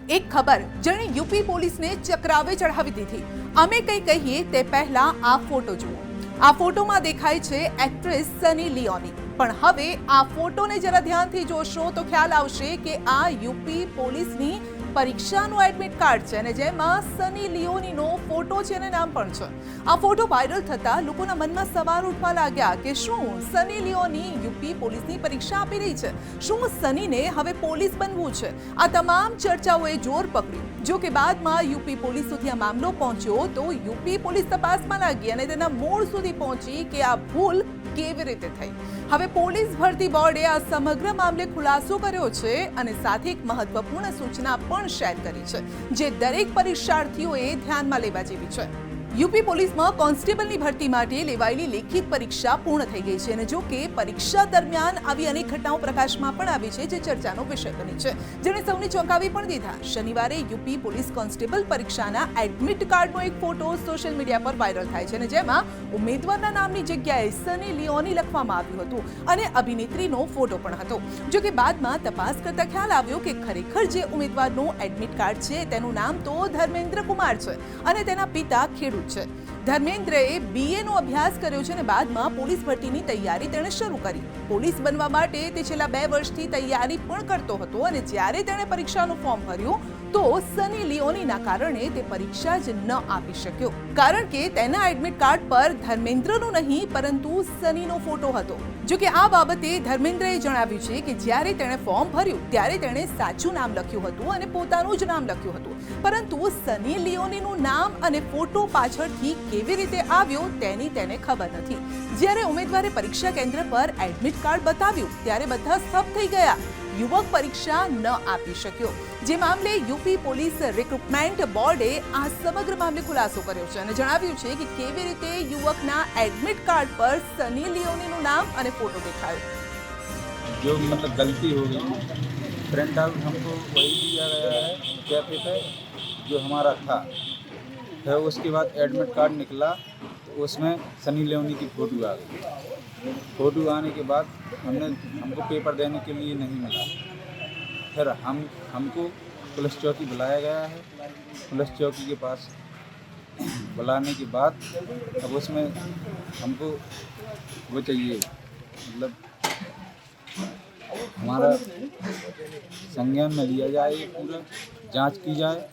એક ખબર જેણે યુપી પોલીસને ચક્રાવે ચઢાવી દીધી। અમે કંઈ કહીએ તે પહેલા આ ફોટો જુઓ। આ ફોટોમાં દેખાય છે એક્ટ્રેસ સની લિયોની, પણ હવે આ ફોટોને જરા ધ્યાનથી જોશો તો ખ્યાલ આવશે કે આ યુપી પોલીસની પરીક્ષાનું એડમિટ કાર્ડ છે અને જેમાં સની લિયોનીનો ફોટો છે અને નામ પણ છે। આ ફોટો વાયરલ થતા લોકોના મનમાં સવાલ ઉઠવા લાગ્યા કે શું સની લિયોની યુપી પોલીસની પરીક્ષા આપી રહી છે? શું સનીને હવે પોલીસ બનવું છે? આ તમામ ચર્ચાઓએ જોર પકડ્યું। જો કે બાદમાં યુપી પોલીસ સુધી આ મામલો પહોંચ્યો તો યુપી પોલીસ તપાસમાં લાગી અને તેના મૂળ સુધી પહોંચી કે આ ભૂલ કેવી રીતે થઈ। હવે પોલીસ ભરતી બોર્ડે આ સમગ્ર મામલે ખુલાસો કર્યો છે અને સાથે એક મહત્વપૂર્ણ સૂચના પણ શેર કરી છે જે દરેક પરીક્ષાર્થીઓએ ધ્યાનમાં લેવા જેવી છે। યુપી પોલીસમાં કોન્સ્ટેબલની ભરતી માટે લેવાયેલી લેખિત પરીક્ષા પૂર્ણ થઈ ગઈ છે અને જો કે પરીક્ષા દરમિયાન આવી અનેક ઘટનાઓ પ્રકાશમાં પણ આવી છે જે ચર્ચાનો વિષય બની છે, જેણે સૌને ચોંકાવી પણ દીધા। શનિવારે યુપી પોલીસ કોન્સ્ટેબલ પરીક્ષાના એડમિટ કાર્ડનો એક ફોટો સોશિયલ મીડિયા પર વાયરલ થાય છે અને જેમાં ઉમેદવારના નામની જગ્યાએ સની લિયોની લખવામાં આવ્યું હતું અને અભિનેત્રીનો ફોટો પણ હતો। જો કે બાદમાં તપાસ કરતા ખ્યાલ આવ્યો કે ખરેખર જે ઉમેદવારનું એડમિટ કાર્ડ છે તેનું નામ તો ધર્મેન્દ્ર કુમાર છે અને તેના પિતા ખેડૂત છે। ધર્મેન્દ્રએ BA નો અભ્યાસ કર્યો છે અને બાદમાં પોલીસ ભરતીની તૈયારી તેણે શરૂ કરી। પોલીસ બનવા માટે તે છેલ્લા 2 વર્ષથી તૈયારી પણ કરતો હતો અને જ્યારે તેણે પરીક્ષાનું ફોર્મ ભર્યું તો સની લિયોનીના કારણે તે પરીક્ષા જ ન આપી શક્યો, કારણ કે તેના એડમિટ કાર્ડ પર ધર્મેન્દ્રનો નહીં પરંતુ સનીનો ફોટો હતો। જો કે આ બાબતે ધર્મેન્દ્રએ જણાવ્યું છે કે જ્યારે તેણે ફોર્મ ભર્યું ત્યારે તેણે સાચું નામ લખ્યું હતું અને પોતાનું જ નામ લખ્યું હતું, પરંતુ સની લિયોનીનું નામ અને ફોટો પાછળથી કેવી રીતે આવ્યો તેની તેને ખબર નથી। જ્યારે ઉમેદવારે પરીક્ષા કેન્દ્ર પર એડમિટ કાર્ડ બતાવ્યું ત્યારે બધા સ્તબ્ધ થઈ ગયા। યુવક પરીક્ષા ન આપી શક્યો, જે મામલે યુપી પોલીસ રિક્રુટમેન્ટ બોર્ડે આ સમગ્ર મામલે ખુલાસો કર્યો છે અને જણાવ્યું છે કે કેવી રીતે યુવકના એડમિટ કાર્ડ પર સની લિયોનીનું નામ અને ફોટો દેખાયો। जो मतलब गलती हो गई, प्रिंट आउट हमको वही दिया गया है कैफे पे जो हमारा था। फिर उसके बाद एडमिट कार्ड निकला तो उसमें सनी लियोनी की फ़ोटो आ गई। फ़ोटो आने के बाद हमको पेपर देने के लिए नहीं मिला। फिर हमको पुलिस चौकी बुलाया गया है। पुलिस चौकी के पास बुलाने के बाद अब उसमें हमको वो चाहिए, मतलब हमारा संज्ञान में लिया जाए, पूरा जांच की जाए।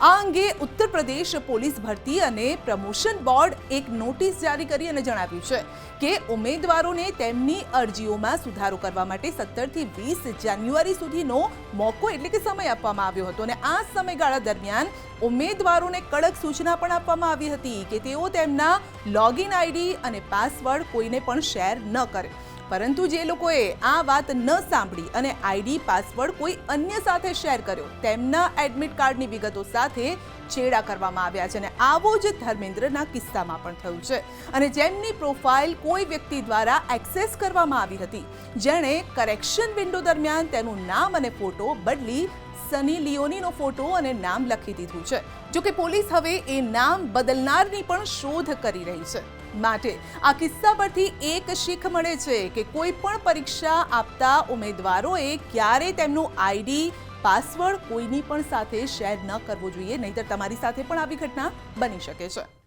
આ અંગે ઉત્તર પ્રદેશ પોલીસ ભરતી અને પ્રમોશન બોર્ડ એક નોટિસ જારી કરી અને જણાવ્યું છે કે ઉમેદવારોને તેમની અરજીઓમાં સુધારો કરવા માટે 17 થી 20 જાન્યુઆરી સુધીનો મોકો એટલે કે સમય આપવામાં આવ્યો હતો અને આ સમયગાળા દરમિયાન ઉમેદવારોને કડક સૂચના પણ આપવામાં આવી હતી કે તેઓ તેમના લોગિન આઈડી અને પાસવર્ડ કોઈને પણ શેર ન કરે, પરંતુ જે લોકોએ આ વાત ન સાંભળી અને આઈડી પાસવર્ડ કોઈ અન્ય સાથે શેર કર્યો તેમના એડમિટ કાર્ડની વિગતો સાથે છેડા કરવામાં આવ્યા છે અને આવો જ ધર્મેન્દ્રના કિસ્સામાં પણ થયું છે અને જેમની પ્રોફાઇલ કોઈ વ્યક્તિ દ્વારા એક્સેસ કરવામાં આવી હતી, જેણે કરેક્શન વિન્ડો દરમિયાન તેનું નામ અને ફોટો બદલી સની લિયોનીનો ફોટો અને નામ લખી દીધું છે। જો કે પોલીસ હવે એ નામ બદલનારની પણ શોધ કરી રહી છે। માટે આ કિસ્સા પરથી એક શીખ મળે છે કે કોઈ પણ પરીક્ષા આપતા ઉમેદવારોએ ક્યારે તેમનું આઈડી પાસવર્ડ કોઈની પણ સાથે શેર ન કરવો જોઈએ, નહીંતર તમારી સાથે પણ આવી ઘટના બની શકે છે।